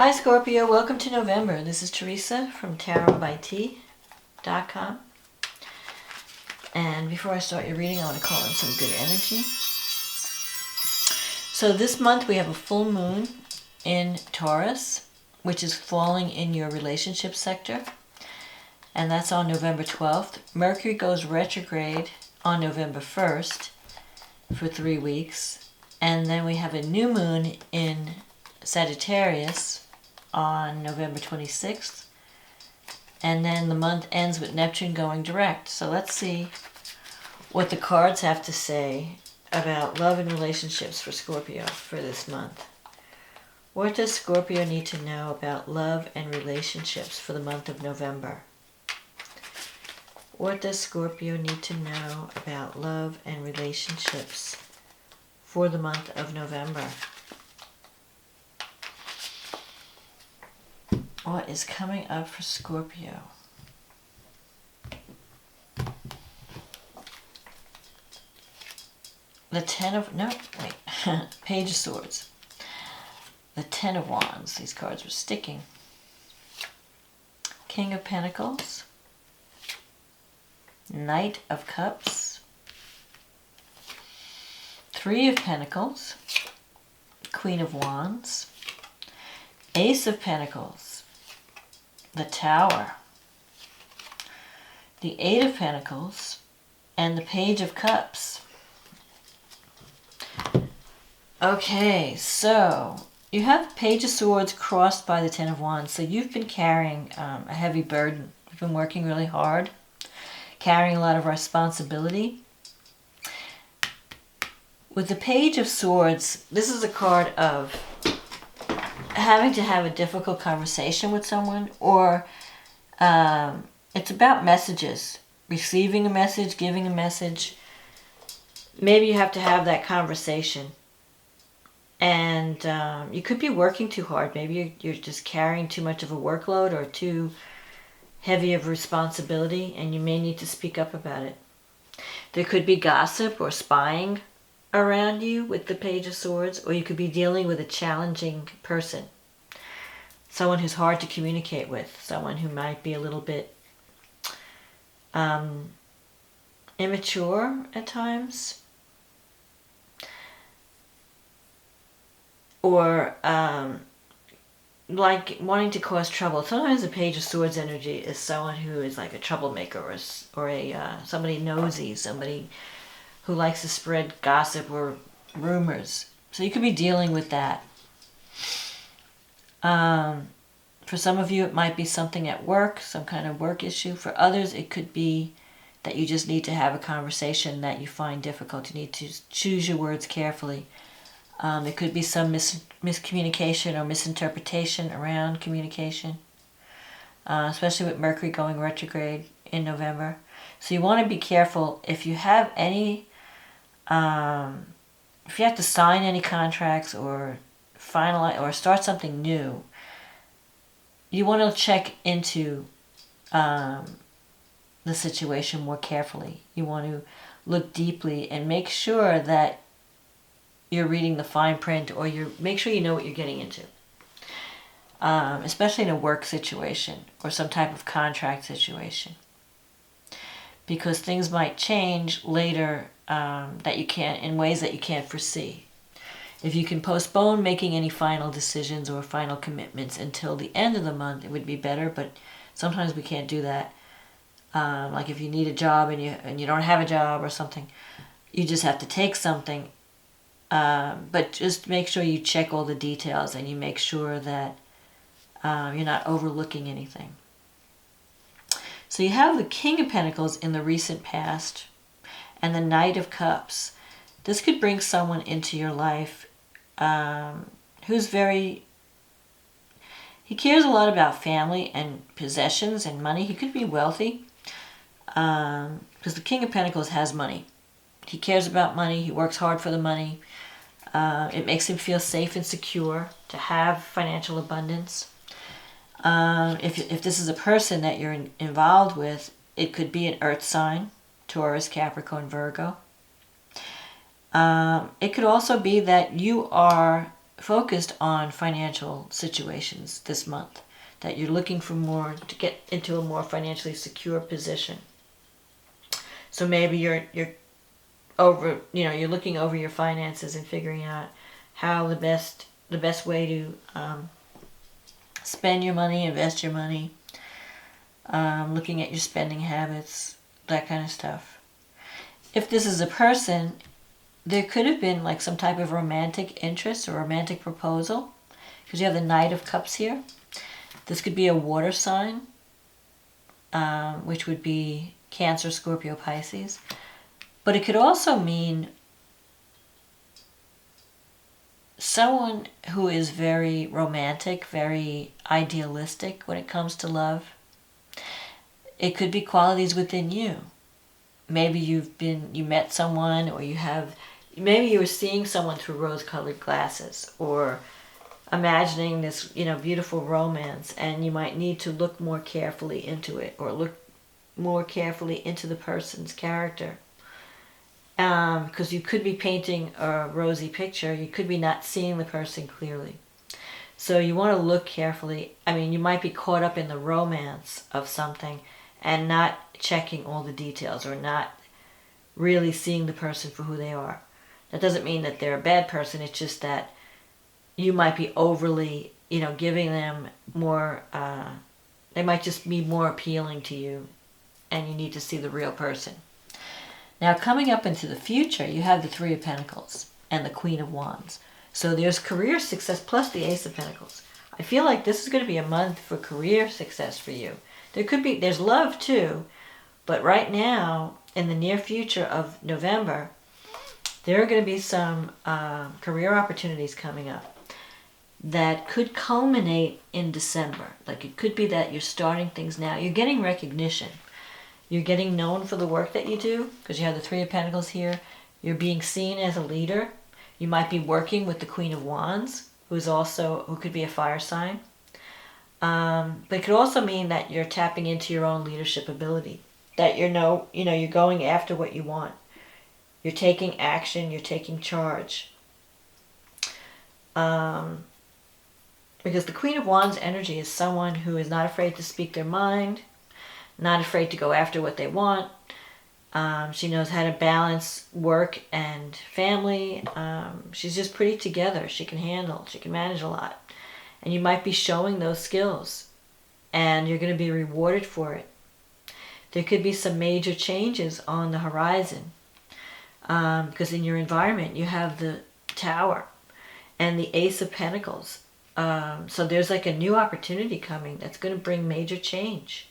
Hi Scorpio, welcome to November. This is Teresa from tarotbyt.com. And before I start your reading, I want to call in some good energy. So this month we have a full moon in Taurus, which is falling in your relationship sector. And that's on November 12th. Mercury goes retrograde on November 1st for 3 weeks. And then we have a new moon in Sagittarius on November 26th. And then the month ends with Neptune going direct. So let's see what the cards have to say about love and relationships for Scorpio for this month. What does Scorpio need to know about love and relationships for the month of November? What does Scorpio need to know about love and relationships for the month of November? What is coming up for Scorpio? The Page of Swords. The Ten of Wands. These cards were sticking. King of Pentacles. Knight of Cups. Three of Pentacles. Queen of Wands. Ace of Pentacles. The Tower, the Eight of Pentacles, and the Page of Cups. Okay, so you have the Page of Swords crossed by the Ten of Wands, so you've been carrying a heavy burden. You've been working really hard, carrying a lot of responsibility. With the Page of Swords, this is a card of having to have a difficult conversation with someone, or it's about messages, receiving a message, giving a message. Maybe you have to have that conversation, and you could be working too hard. Maybe you're just carrying too much of a workload or too heavy of a responsibility, and you may need to speak up about it. There could be gossip or spying around you with the Page of Swords, or you could be dealing with a challenging person, someone who's hard to communicate with, someone who might be a little bit immature at times, or like wanting to cause trouble. Sometimes the Page of Swords energy is someone who is like a troublemaker, or somebody nosy, somebody who likes to spread gossip or rumors. So you could be dealing with that. For some of you, it might be something at work, some kind of work issue. For others, it could be that you just need to have a conversation that you find difficult. You need to choose your words carefully. It could be some miscommunication or misinterpretation around communication, especially with Mercury going retrograde in November. So you want to be careful if you have any, if you have to sign any contracts or finalize or start something new. You want to check into the situation more carefully. You want to look deeply and make sure that you're reading the fine print, or make sure you know what you're getting into. Especially in a work situation or some type of contract situation, because things might change later that you can't, in ways that you can't foresee. If you can postpone making any final decisions or final commitments until the end of the month, it would be better, but sometimes we can't do that. Like if you need a job and you don't have a job or something, you just have to take something. But just make sure you check all the details and you make sure that you're not overlooking anything. So you have the King of Pentacles in the recent past and the Knight of Cups. This could bring someone into your life who's he cares a lot about family and possessions and money. He could be wealthy because the King of Pentacles has money. He cares about money. He works hard for the money. It makes him feel safe and secure to have financial abundance. If this is a person that you're involved with, it could be an earth sign, Taurus, Capricorn, Virgo. It could also be that you are focused on financial situations this month, that you're looking for more to get into a more financially secure position. So maybe you're looking over your finances and figuring out how the best way to spend your money, invest your money, looking at your spending habits, that kind of stuff. If this is a person, there could have been like some type of romantic interest or romantic proposal, because you have the Knight of Cups here. This could be a water sign, which would be Cancer, Scorpio, Pisces. But it could also mean someone who is very romantic, very idealistic when it comes to love. It could be qualities within you. Maybe you met someone, or maybe you were seeing someone through rose-colored glasses, or imagining this, beautiful romance, and you might need to look more carefully into it, or look more carefully into the person's character. Because you could be painting a rosy picture, you could be not seeing the person clearly. So you want to look carefully. You might be caught up in the romance of something and not checking all the details, or not really seeing the person for who they are. That doesn't mean that they're a bad person, it's just that you might be overly, giving them more, they might just be more appealing to you, and you need to see the real person. Now, coming up into the future, you have the Three of Pentacles and the Queen of Wands. So there's career success plus the Ace of Pentacles. I feel like this is going to be a month for career success for you. There's love too, but right now, in the near future of November, there are going to be some career opportunities coming up that could culminate in December. Like, it could be that you're starting things now. You're getting recognition. You're getting known for the work that you do, because you have the Three of Pentacles here. You're being seen as a leader. You might be working with the Queen of Wands, who could be a fire sign. But it could also mean that you're tapping into your own leadership ability. That you're going after what you want. You're taking action. You're taking charge. Because the Queen of Wands energy is someone who is not afraid to speak their mind, not afraid to go after what they want. She knows how to balance work and family. She's just pretty together. She can manage a lot. And you might be showing those skills, and you're going to be rewarded for it. There could be some major changes on the horizon, because in your environment you have the Tower and the Ace of Pentacles. So there's like a new opportunity coming that's going to bring major change.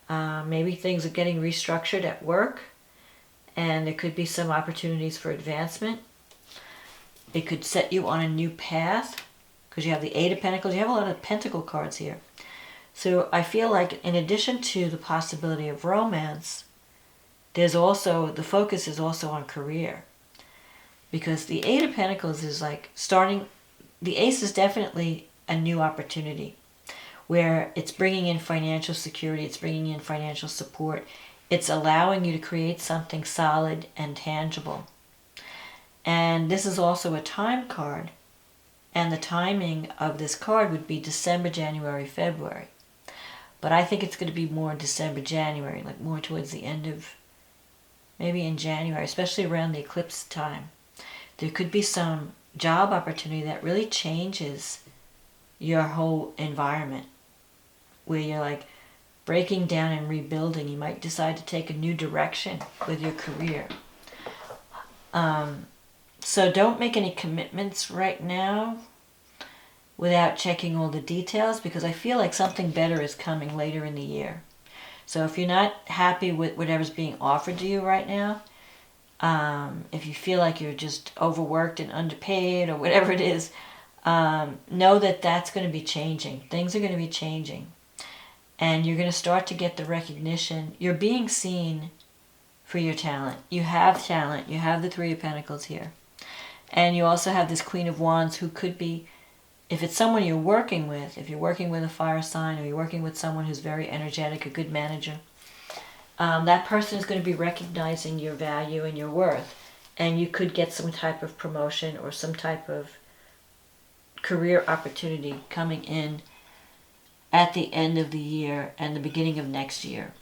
Maybe things are getting restructured at work, and there could be some opportunities for advancement. It could set you on a new path, because you have the Eight of Pentacles. You have a lot of Pentacle cards here. So I feel like in addition to the possibility of romance, the focus is also on career. Because the Eight of Pentacles is like the Ace is definitely a new opportunity, where it's bringing in financial security, it's bringing in financial support, it's allowing you to create something solid and tangible. And this is also a time card, and the timing of this card would be December, January, February. But I think it's going to be more December, January, like more towards the end of, maybe in January, especially around the eclipse time. There could be some job opportunity that really changes your whole environment, where you're like breaking down and rebuilding. You might decide to take a new direction with your career. So don't make any commitments right now without checking all the details, because I feel like something better is coming later in the year. So if you're not happy with whatever's being offered to you right now, if you feel like you're just overworked and underpaid or whatever it is, know that that's going to be changing. Things are going to be changing. And you're going to start to get the recognition. You're being seen for your talent. You have talent. You have the Three of Pentacles here. And you also have this Queen of Wands, who could be, if it's someone you're working with, if you're working with a fire sign, or you're working with someone who's very energetic, a good manager, that person is going to be recognizing your value and your worth. And you could get some type of promotion or some type of career opportunity coming in at the end of the year and the beginning of next year.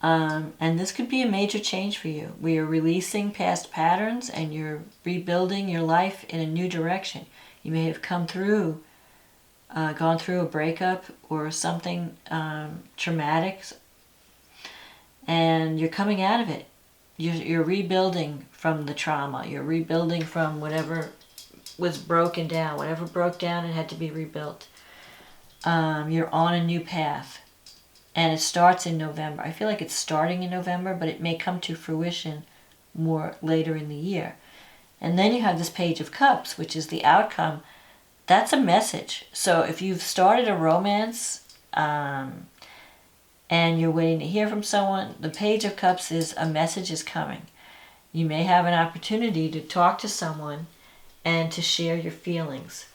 And this could be a major change for you. We are releasing past patterns and you're rebuilding your life in a new direction. You may have gone through a breakup or something traumatic, and you're coming out of it. You're rebuilding from the trauma. You're rebuilding from whatever was broken down. Whatever broke down and had to be rebuilt. You're on a new path. And it starts in November. I feel like it's starting in November, but it may come to fruition more later in the year. And then you have this Page of Cups, which is the outcome. That's a message. So if you've started a romance and you're waiting to hear from someone, the Page of Cups is a message is coming. You may have an opportunity to talk to someone and to share your feelings.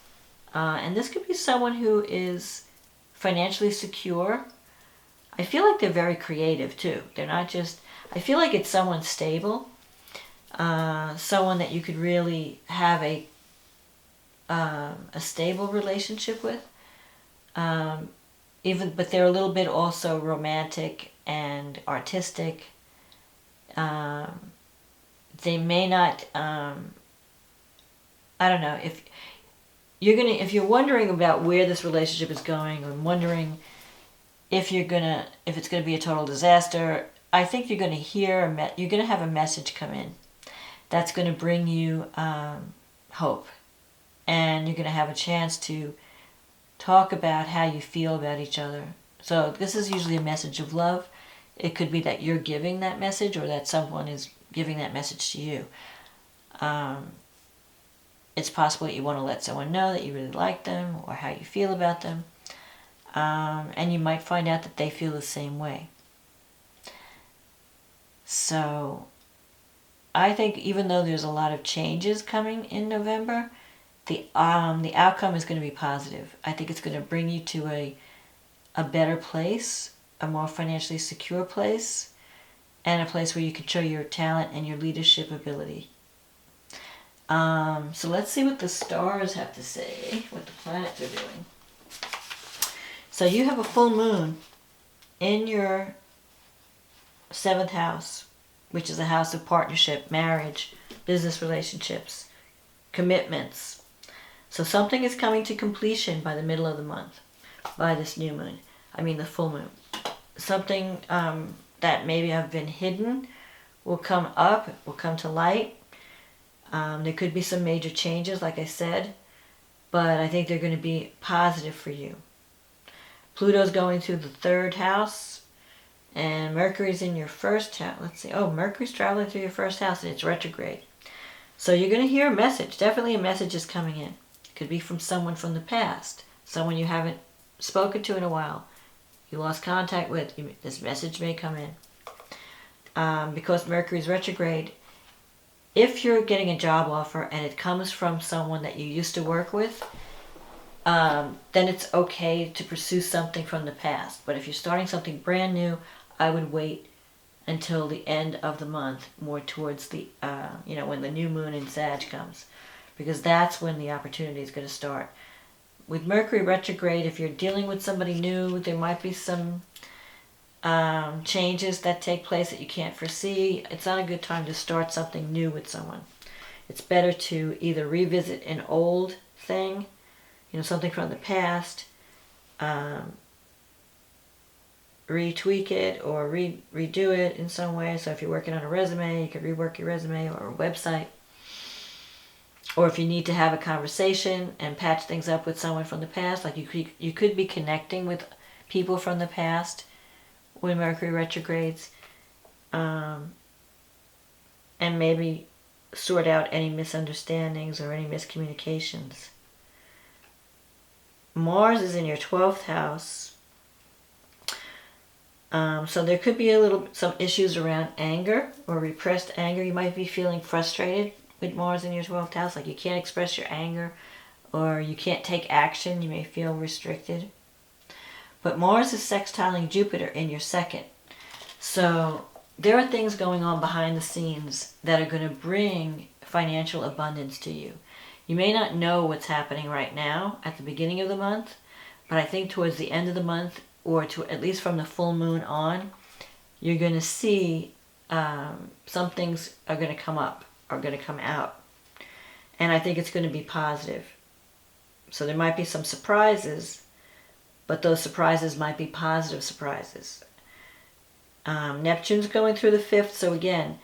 And this could be someone who is financially secure. I feel like they're very creative too. They're not just, I feel like it's someone stable, someone that you could really have a stable relationship with. But they're a little bit also romantic and artistic. They may not, I don't know, if you're wondering about where this relationship is going, or wondering if it's gonna be a total disaster, I think you're gonna you're gonna have a message come in that's gonna bring you hope, and you're gonna have a chance to talk about how you feel about each other. So this is usually a message of love. It could be that you're giving that message, or that someone is giving that message to you. It's possible that you want to let someone know that you really like them or how you feel about them. And you might find out that they feel the same way. So I think even though there's a lot of changes coming in November, the outcome is going to be positive. I think it's going to bring you to a better place, a more financially secure place, and a place where you can show your talent and your leadership ability. So let's see what the stars have to say, what the planets are doing. So you have a full moon in your 7th house, which is a house of partnership, marriage, business relationships, commitments. So something is coming to completion by the middle of the month, by this new moon. I mean the full moon. Something that maybe have been hidden will come up, will come to light. There could be some major changes, like I said, but I think they're going to be positive for you. Pluto's going through the 3rd house, and Mercury's in your 1st house. Let's see. Oh, Mercury's traveling through your 1st house, and it's retrograde. So you're going to hear a message. Definitely a message is coming in. It could be from someone from the past, someone you haven't spoken to in a while, you lost contact with. This message may come in. Because Mercury's retrograde, if you're getting a job offer and it comes from someone that you used to work with, then it's okay to pursue something from the past. But if you're starting something brand new, I would wait until the end of the month, more towards the, when the new moon in Sag comes, because that's when the opportunity is going to start. With Mercury retrograde, if you're dealing with somebody new, there might be some changes that take place that you can't foresee. It's not a good time to start something new with someone. It's better to either revisit an old thing, something from the past, retweak it or redo it in some way. So if you're working on a resume, you could rework your resume or a website. Or if you need to have a conversation and patch things up with someone from the past, like you could be connecting with people from the past when Mercury retrogrades, and maybe sort out any misunderstandings or any miscommunications. Mars is in your 12th house. So there could be some issues around anger or repressed anger. You might be feeling frustrated with Mars in your 12th house, like you can't express your anger or you can't take action. You may feel restricted. But Mars is sextiling Jupiter in your 2nd. So there are things going on behind the scenes that are going to bring financial abundance to you. You may not know what's happening right now at the beginning of the month, but I think towards the end of the month, or to at least from the full moon on, you're going to see some things are going to come up, are going to come out. And I think it's going to be positive. So there might be some surprises, but those surprises might be positive surprises. Neptune's going through the 5th, so again,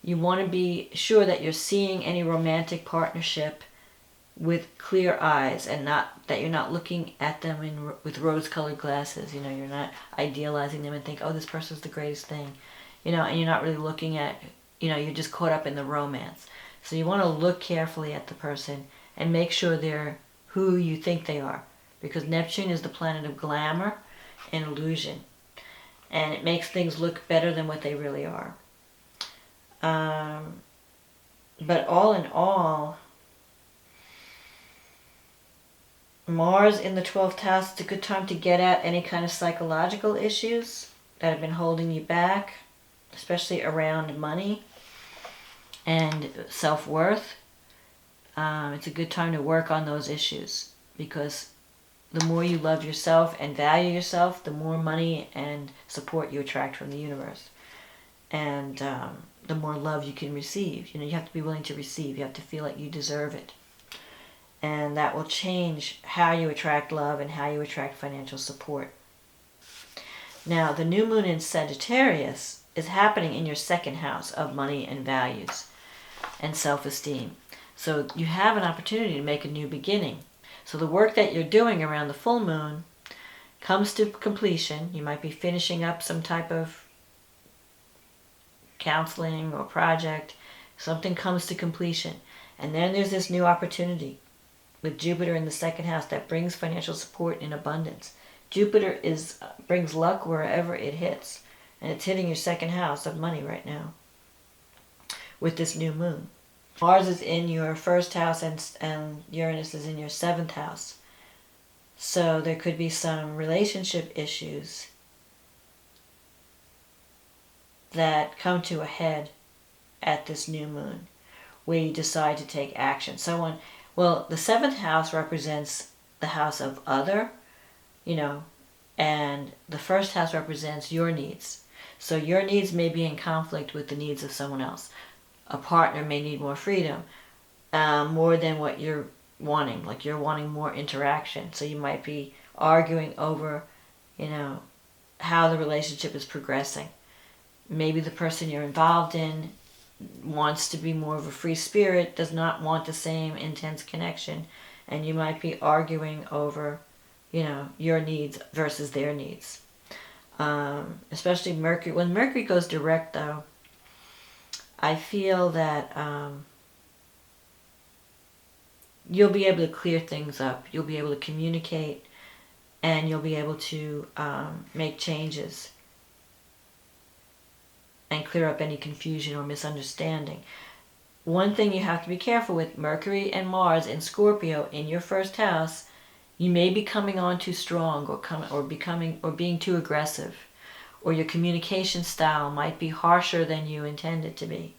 you want to be sure that you're seeing any romantic partnership with clear eyes, and not that you're not looking at them with rose-colored glasses. You know, you're not idealizing them and think, oh, this person's the greatest thing. You know, and you're not really looking at, you know, you're just caught up in the romance. So you want to look carefully at the person and make sure they're who you think they are, because Neptune is the planet of glamour and illusion, and it makes things look better than what they really are. But all in all, Mars in the 12th house, it's a good time to get at any kind of psychological issues that have been holding you back, especially around money and self-worth. It's a good time to work on those issues, because the more you love yourself and value yourself, the more money and support you attract from the universe. And the more love you can receive. You know, you have to be willing to receive. You have to feel like you deserve it. And that will change how you attract love and how you attract financial support. Now, the new moon in Sagittarius is happening in your 2nd house of money and values and self-esteem. So you have an opportunity to make a new beginning. So the work that you're doing around the full moon comes to completion. You might be finishing up some type of counseling or project. Something comes to completion. And then there's this new opportunity with Jupiter in the 2nd house that brings financial support in abundance. Jupiter brings luck wherever it hits. And it's hitting your 2nd house of money right now with this new moon. Mars is in your 1st house and Uranus is in your 7th house. So there could be some relationship issues that come to a head at this new moon, where you decide to take action. Well, the 7th house represents the house of other, you know, and the 1st house represents your needs. So your needs may be in conflict with the needs of someone else. A partner may need more freedom, more than what you're wanting. Like you're wanting more interaction. So you might be arguing over, you know, how the relationship is progressing. Maybe the person you're involved in wants to be more of a free spirit, does not want the same intense connection, and you might be arguing over, you know, your needs versus their needs. Especially Mercury. When Mercury goes direct, though, I feel that you'll be able to clear things up. You'll be able to communicate, and you'll be able to make changes and clear up any confusion or misunderstanding. One thing you have to be careful with, Mercury and Mars in Scorpio in your 1st house, you may be coming on too strong or being too aggressive, or your communication style might be harsher than you intend it to be.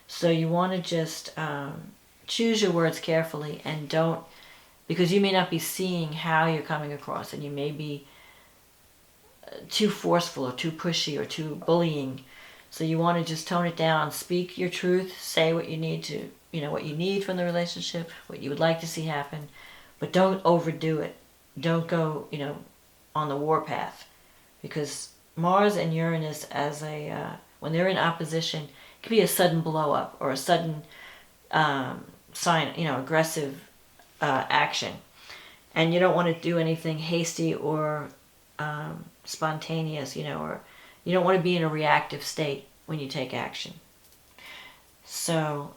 So you want to just choose your words carefully, and don't, because you may not be seeing how you're coming across, and you may be too forceful or too pushy or too bullying. So you want to just tone it down, speak your truth, say what you need to, you know, what you need from the relationship, what you would like to see happen, but don't overdo it. Don't go, you know, on the warpath, because Mars and Uranus when they're in opposition, it can be a sudden blow up or a sudden sign, you know, aggressive action. And you don't want to do anything hasty or spontaneous, you know, or you don't want to be in a reactive state when you take action. So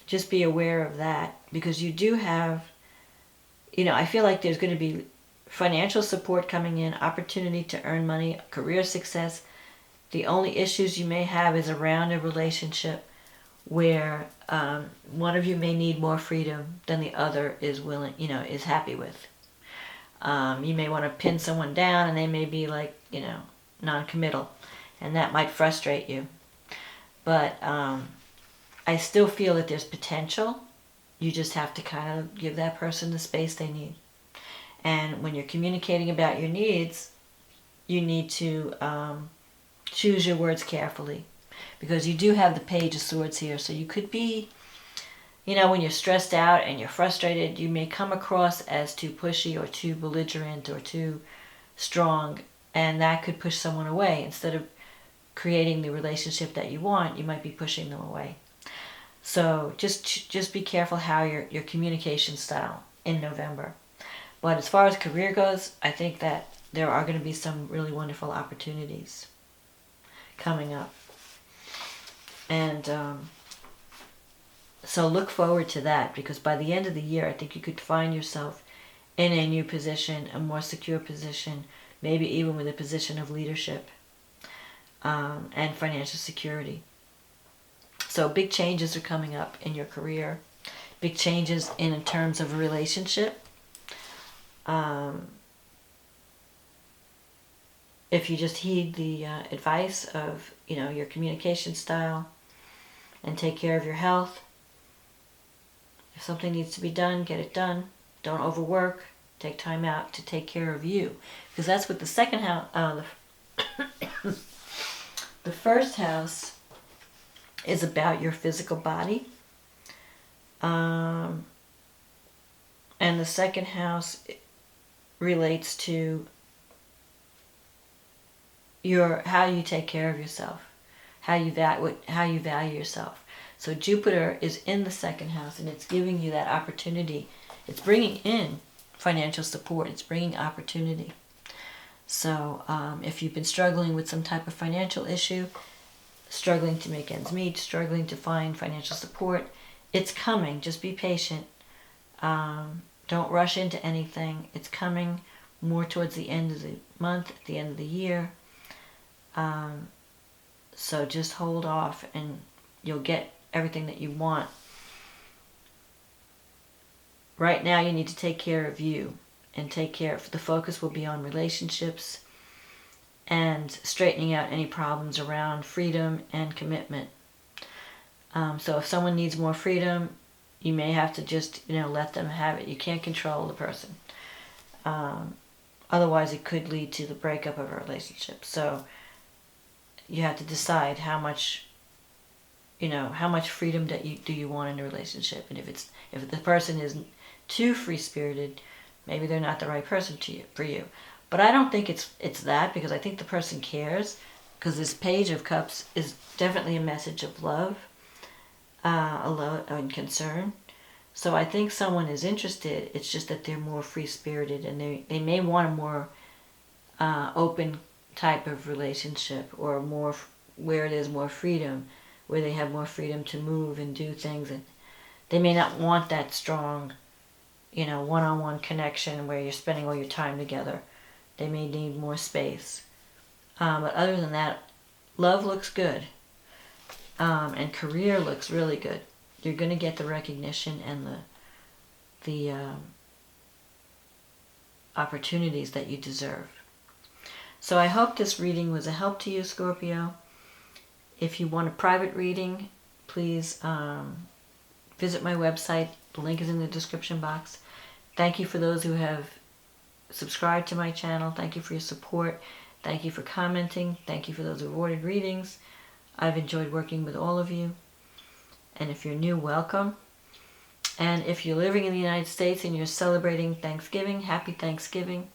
just be aware of that, because you do have, you know, I feel like there's going to be financial support coming in, opportunity to earn money, career success. The only issues you may have is around a relationship where one of you may need more freedom than the other is willing, you know, is happy with. You may want to pin someone down and they may be like, non-committal, and that might frustrate you. But I still feel that there's potential. You just have to kind of give that person the space they need. And when you're communicating about your needs, you need to choose your words carefully, because you do have the Page of Swords here. So you could be, when you're stressed out and you're frustrated, you may come across as too pushy or too belligerent or too strong, and that could push someone away. Instead of creating the relationship that you want, you might be pushing them away. So just be careful how your communication style in November. But as far as career goes, I think that there are going to be some really wonderful opportunities coming up. And so look forward to that, because by the end of the year, I think you could find yourself in a new position, a more secure position, maybe even with a position of leadership and financial security. So big changes are coming up in your career, big changes in terms of a relationship. If you just heed the advice of, your communication style and take care of your health. If something needs to be done, get it done. Don't overwork. Take time out to take care of you. Because that's what the second house, the first house is about your physical body. And the second house relates to how you take care of yourself, how you value yourself. So Jupiter is in the second house, and it's giving you that opportunity. It's bringing in financial support. It's bringing opportunity. So if you've been struggling with some type of financial issue, struggling to make ends meet, struggling to find financial support, it's coming. Just be patient. Don't rush into anything. It's coming more towards the end of the month, at the end of the year. So just hold off and you'll get everything that you want. Right now you need to take care of you, and the focus will be on relationships and straightening out any problems around freedom and commitment. So if someone needs more freedom, you may have to just, let them have it. You can't control the person. Otherwise it could lead to the breakup of a relationship. So you have to decide how much freedom do you want in a relationship. And if the person is too free-spirited, maybe they're not the right person for you. But I don't think it's that, because I think the person cares, because this Page of Cups is definitely a message of love, and concern. So I think someone is interested. It's just that they're more free-spirited, and they may want a more open type of relationship, or more where there's more freedom, where they have more freedom to move and do things. And they may not want that strong, one-on-one connection where you're spending all your time together. They may need more space. But other than that, love looks good. And career looks really good. You're going to get the recognition and the opportunities that you deserve. So I hope this reading was a help to you, Scorpio. If you want a private reading, please visit my website. The link is in the description box. Thank you for those who have subscribed to my channel. Thank you for your support. Thank you for commenting. Thank you for those awarded readings. I've enjoyed working with all of you. And if you're new, welcome. And if you're living in the United States and you're celebrating Thanksgiving, happy Thanksgiving.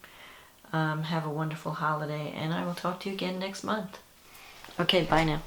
Have a wonderful holiday, and I will talk to you again next month. Okay, bye now.